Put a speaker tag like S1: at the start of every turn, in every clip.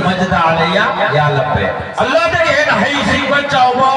S1: मजदा आलिया या लब्बे अल्लाह ने ये नहीं सिंह चावा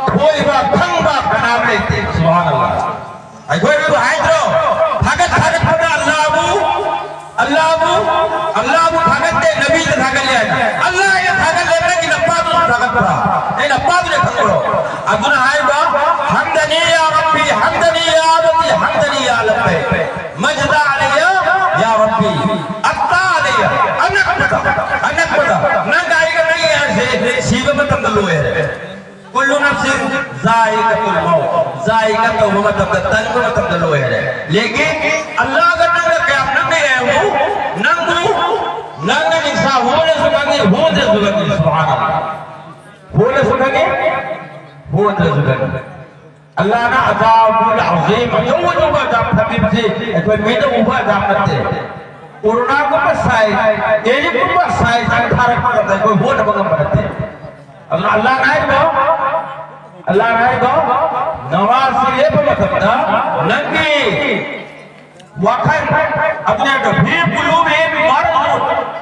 S1: कोई बा खंबा बना लेते सुभान अल्लाह आई कोई भी हाइड्रो भागत भागत पड़ा अल्लाह भागत दे नबी से भागत ले अल्लाह ये भागत ले कि नब्बा तो भागत पड़ा ये नब्बा तो खंगरो अबुन हाय बा हमदनी या रब्बी हमदनी या रब्बी हमदनी या लब्बे मजदा आलिया या रब्बी अत्ता आलिया अनक पड़ा ना गाएगा नहीं ऐसे सीब में तंदलो है कुल्लू नफ्सिन जायकातुल मौत जायका तो मतलब तन को तंदलो है लेकिन अल्लाह का नाम क्या नंगे है वो नंगू नंगे निशा होने सुबह सुभान अल्लाह होने सुबह अल्लाह ना अज़ाबुल अज़ीम जो अज़ाब तकलीफ से कोई मेरे ऊपर अज़ाब करते कोरोना को बसाए ये को बसाए संखार करते कोई वोट बगम करते अल्लाह नाय गो नवाज से पे मतलब नंगी वखन अपने भी कुलूब है मर्द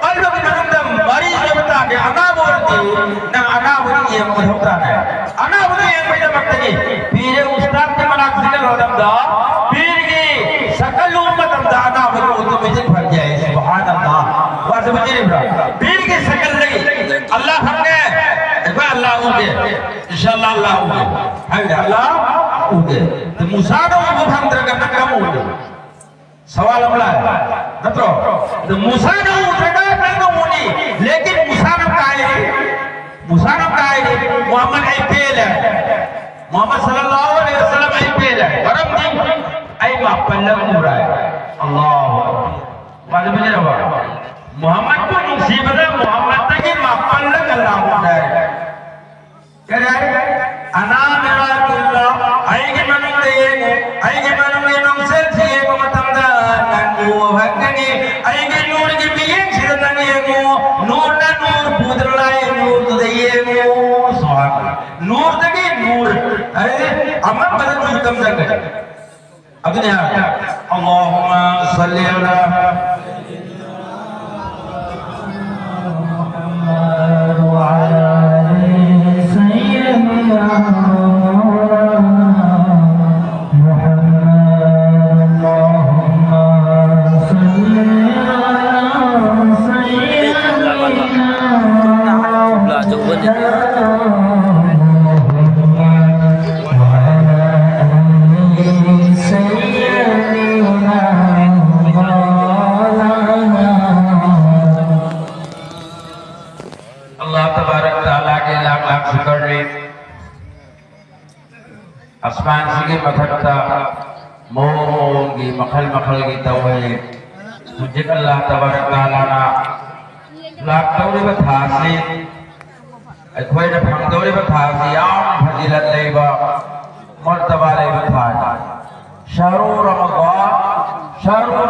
S1: कल्ब के अंदर मरीज के बता के अना बोलती ना अना बोली ये होता है अना बोली ये पहले वक्त की पीर उस्ताद के मना जिक्र हो दमदा पीर की सकल उम्मत दमदा अना बोली तो मुझे भर जाए सुभान अल्लाह वाज बजरी पीर की शकल नहीं अल्लाह हमने अल्लाह होगे इंशाअल्लाह अल्लाह होगे है अल्लाह होगे तो मूसा ने वो हम तरह का काम होगे सवाल हमला है नत्रो तो मूसा ने उठा नहीं होनी लेकिन मूसा ने कहा है मोहम्मद आईपीएल है मोहम्मद सल्लल्लाहु अलैहि वसल्लम आईपीएल है बरम दिन आई मापल्लम हो रहा है अल्लाह बात में रहा मोहम्मद को मुसीबत है मोहम्मद तक ही मापल्लम अल्लाह होता है कह रहा है अना मेरा अल्लाह आएगे मनंगे नंसर थी को मतमदा नंगो भगनी आएगे नूर की बिये छिरनगे मो नूर ना नूर पुदरलाए नूर तो दइए मो सुभान नूर तके नूर अरे अमन बदन नूर कम जगह अब ने अल्लाहुम्मा सल्ली अला मुहम्मद व अला आसमान से मखता मोंगी मखल की तवे मुझे अल्लाह तबारक तआला ना लाख तौरे बथासी अखोई ने फंगदौरे बथासी आम फजीलत लेबा मर्तबा ले बथा शहरु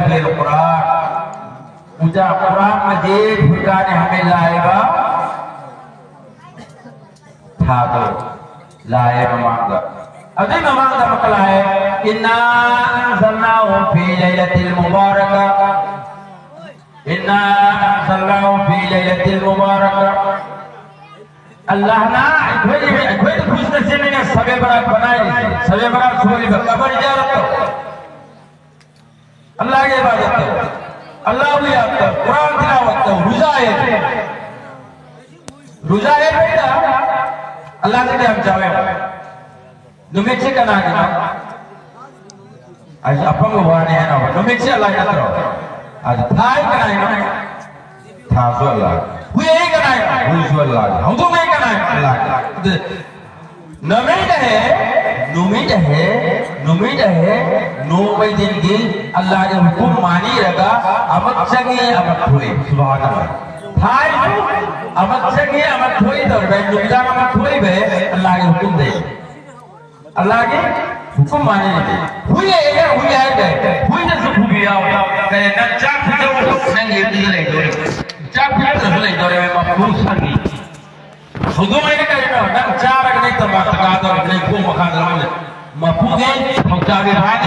S1: फ़ीहिल क़ुरान मुझे कुरान मजीद फुरकान हमें लाएगा था दो लाए मांगा अभी मांगा मकला है इन्ना अंज़लनाहु फी लैलतिल मुबारका अल्लाह ना कोई खुश नसीब ने सबे बरात बनाई सबे बरात सुबह कबर इजारत अल्लाह की इबादत अल्लाह की याद कुरान तिलावत रोजा है बेटा अल्लाह से हम जावे नुमेचे का नाम आज अपन को वाने है ना नुमेचे अल्लाह का करो आज थाई का नाम था सो अल्लाह हुए का नाम हुए सो अल्लाह हम तो में का नाम अल्लाह नुमेट है नो भाई दिन की अल्लाह ने हुक्म मानी रखा अमत चंगे अमत हुए सुभान अल्लाह थाई अमत चंगे अमत हुए तो भाई नुमिजा अमत हुए बे अल्लाह के हुक्म दे अल्लाह के हुक्म माने हुए है हुए ने सुख बिया कहे न चाक जो संगे दिले दो चाक जो दिले दो में मफूस संगी हुक्म है करे ना न चार नहीं तो बात का दो नहीं को मखा दो मफूस है हम चाहे भाई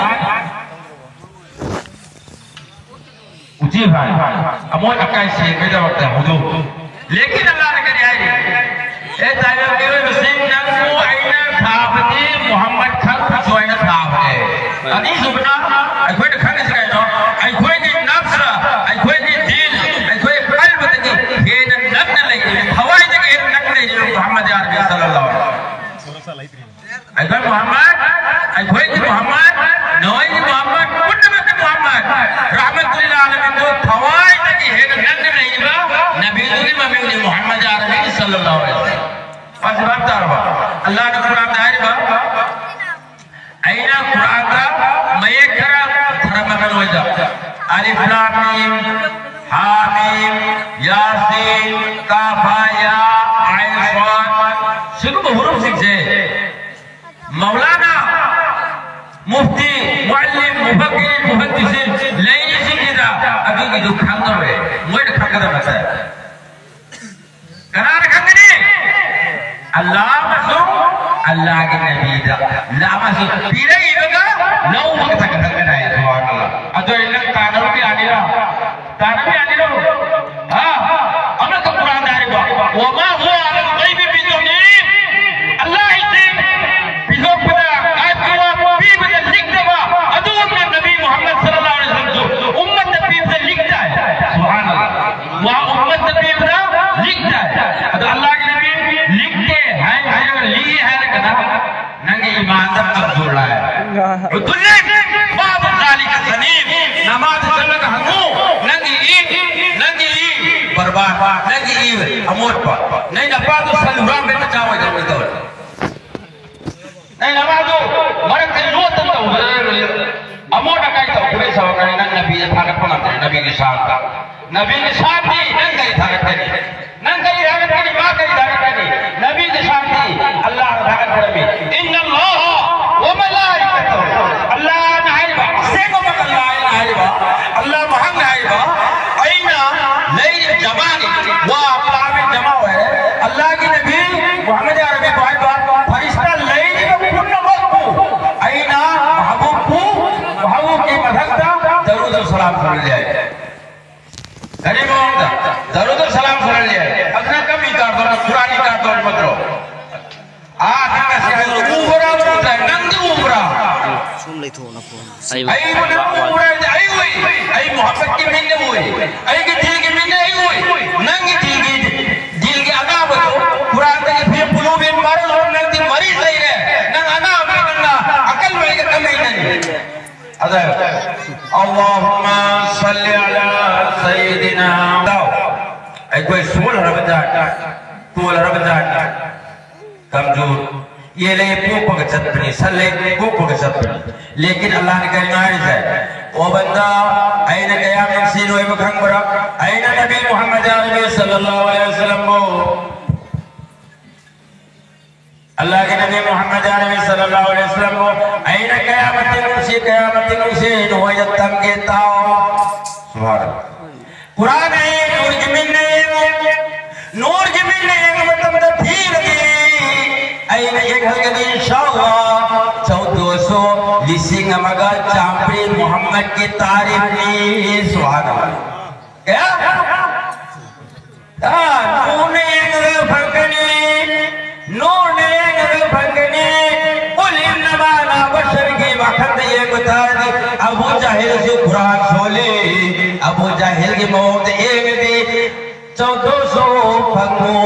S1: जी भाई अमोल अकाई से बेदा वक्त हुदू लेकिन अल्लाह ने करे आई ए तायो के मुस्लिम नंगो आईना थापती मोहम्मद खान जो आईना थाप है अनी सुबना आई कोई खाने से कहनो आई कोई की नफ्स आई कोई की दिल आई कोई कल्ब तक ये नक लगी हवाई तक ये नक नहीं मोहम्मद अरबी सल्लल्लाहु अलैहि वसल्लम आई कोई मोहम्मद आई कोई की मोहम्मद नोई की मोहम्मद कुछ में की मोहम्मद रहमतुल्लाह अलैहि तो हवाई तक ये नक नहीं बा नबी की मम्मी मोहम्मद अरबी सल्लल्लाहु अलैहि वसल्लम बस बात तारबा अल्लाह ने कुरान दायर बा आईना कुरान का मयकरा थरमगन वजा अलिफ लाम मीम हा मीम यासीन काफ या आइन साद शुरू हुरूफ सीखे मौलाना मुफ्ती मुअल्लिम मुफक्किर मुहद्दिसिन लेनी सीखदा अभी की जो खांदा है मोड खांदा बता करार खंगनी अल्लाह मसू अल्लाह के नबी दा ला मसू पीरे इबगा नौ वक्त खंगना है सुभान अल्लाह अदो इन तानव भी आनिरा हां अमर का कुरान दारी बा वमा हुआ अल गैब बिदनीब अल्लाह इसे बिलो पदा गायब हुआ भी बदल लिख देगा अदो में नबी मोहम्मद सल्लल्लाहु अलैहि वसल्लम जो उम्मत नबी से लिखता है सुभान अल्लाह वहां उम्मत नबी से लिखता है अदो अल्लाह के नबी लिखते हैं ली है कदा नंगे ईमानदार अब्दुल है दुल्ले बाब जालिक सनीम नमाज चलक हकू नंगी बर्बाद नंगी अमोट पर नहीं नफा तो सलुराम में बचाओ जब तो नहीं नमाज मरे के लो तो अमोट का तो पूरे सब करे नबी थागत पनाते नबी के साथ भी नंगे थागत है नंगे थागत है मां के थागत है नबी के साथ अल्लाह थागत है इन्नल्लाह व मलाइकतहु अल्लाह नाइबा से को अल्लाह नाइबा अल्लाह महंग नाइबा आईना लैल जमानी व अफलाम जमा है अल्लाह के नबी मोहम्मद अरबी भाई फरिश्ता लैल को कुन वक्त आईना महबूब की मदद दरूद और सलाम कर जाए गरीब होगा दरूद और सलाम कर जाए अपना कमी कर दो पुरानी कर दो मतलब आज का से ऊबरा होता है नंद ऊबरा
S2: सुन ले तो ना फोन
S1: आई ऊबरा आई हुई आई मोहब्बत की मिलने हुई आई के दिल की मिलने आई हुई नंगी दिल के अदा बतो कुरान के फिर कुलूब मरल और नंदी मरीज रही है नंग अना नंगा अकल में के कमी नहीं अदा अल्लाहुम्मा सल्ली अला सय्यिदिना आई कोई सोल रबजा कमजोर ये ले पोपक चतनी सल्ले पोपक चतनी लेकिन अल्लाह ने कहना है ओ बंदा आईना गया मक्सीनो ए बखंबरा आईना नबी मोहम्मद अरबी सल्लल्लाहु अलैहि वसल्लम को अल्लाह के नबी मोहम्मद अरबी सल्लल्लाहु अलैहि वसल्लम को आईना कयामत से हो यतम के ताओ सुभान अल्लाह कुरान है नूर जमीन ने मतलब तो ठीक है आईना एक हल्के इंशाअल्लाह 1400 लिसिंग मगा चांपरी मोहम्मद की तारीफ में सुभान अल्लाह क्या नूर ने फंकनी कुल इन्नमा अना बशर की वक्त ये बता दी अबू जाहिल से कुरान खोले अबू जाहिल की मौत एक दी 1400 फंगो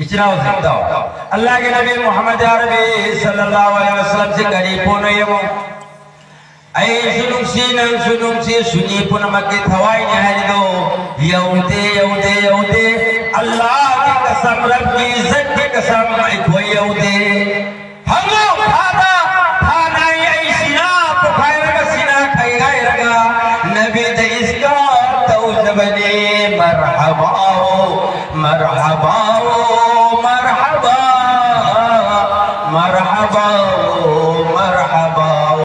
S1: इतना हो सकता हो अल्लाह के नबी मोहम्मद अरबी सल्लल्लाहु अलैहि वसल्लम से करीब होने ये आई सुनुक से सुनी पुन मक्के थवाई है दो यौदे अल्लाह की कसम रब की इज्जत की कसम आई कोई यौदे हमो खाना आई सीना पुखाए का सीना खाएगा रगा नबी दे इसका तौजबने मरहबा